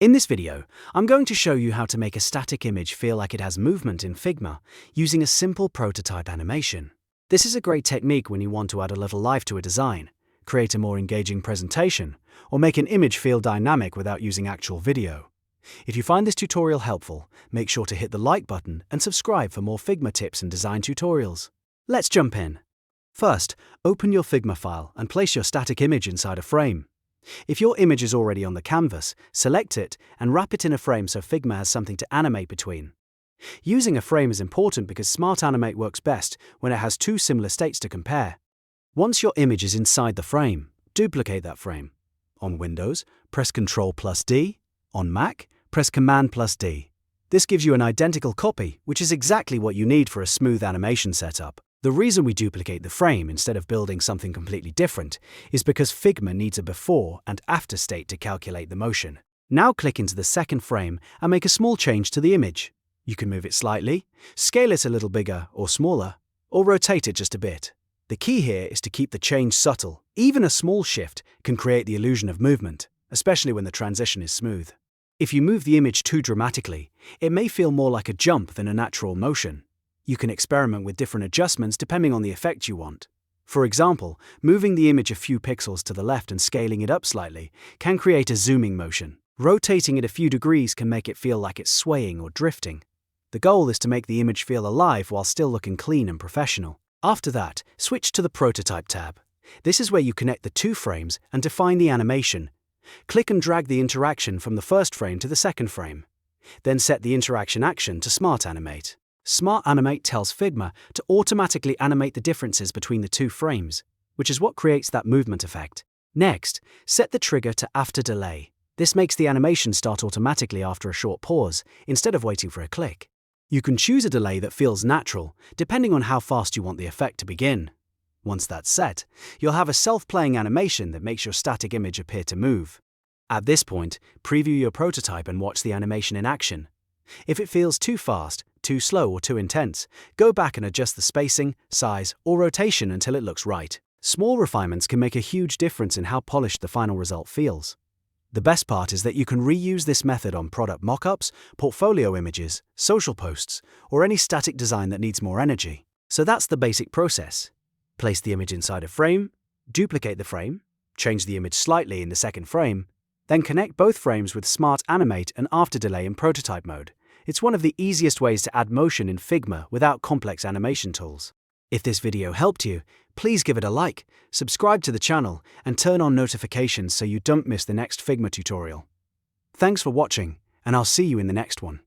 In this video, I'm going to show you how to make a static image feel like it has movement in Figma using a simple prototype animation. This is a great technique when you want to add a little life to a design, create a more engaging presentation, or make an image feel dynamic without using actual video. If you find this tutorial helpful, make sure to hit the like button and subscribe for more Figma tips and design tutorials. Let's jump in. First, open your Figma file and place your static image inside a frame. If your image is already on the canvas, select it and wrap it in a frame so Figma has something to animate between. Using a frame is important because Smart Animate works best when it has two similar states to compare. Once your image is inside the frame, duplicate that frame. On Windows, press Ctrl+D. On Mac, press Command+D. This gives you an identical copy, which is exactly what you need for a smooth animation setup. The reason we duplicate the frame instead of building something completely different is because Figma needs a before and after state to calculate the motion. Now click into the second frame and make a small change to the image. You can move it slightly, scale it a little bigger or smaller, or rotate it just a bit. The key here is to keep the change subtle. Even a small shift can create the illusion of movement, especially when the transition is smooth. If you move the image too dramatically, it may feel more like a jump than a natural motion. You can experiment with different adjustments depending on the effect you want. For example, moving the image a few pixels to the left and scaling it up slightly can create a zooming motion. Rotating it a few degrees can make it feel like it's swaying or drifting. The goal is to make the image feel alive while still looking clean and professional. After that, switch to the Prototype tab. This is where you connect the two frames and define the animation. Click and drag the interaction from the first frame to the second frame. Then set the interaction action to Smart Animate. Smart Animate tells Figma to automatically animate the differences between the two frames, which is what creates that movement effect. Next, set the trigger to After Delay. This makes the animation start automatically after a short pause, instead of waiting for a click. You can choose a delay that feels natural, depending on how fast you want the effect to begin. Once that's set, you'll have a self-playing animation that makes your static image appear to move. At this point, preview your prototype and watch the animation in action. If it feels too fast, too slow, or too intense, go back and adjust the spacing, size, or rotation until it looks right. Small refinements can make a huge difference in how polished the final result feels. The best part is that you can reuse this method on product mockups, portfolio images, social posts, or any static design that needs more energy. So that's the basic process. Place the image inside a frame, duplicate the frame, change the image slightly in the second frame, then connect both frames with Smart Animate and After Delay in prototype mode. It's one of the easiest ways to add motion in Figma without complex animation tools. If this video helped you, please give it a like, subscribe to the channel, and turn on notifications so you don't miss the next Figma tutorial. Thanks for watching, and I'll see you in the next one.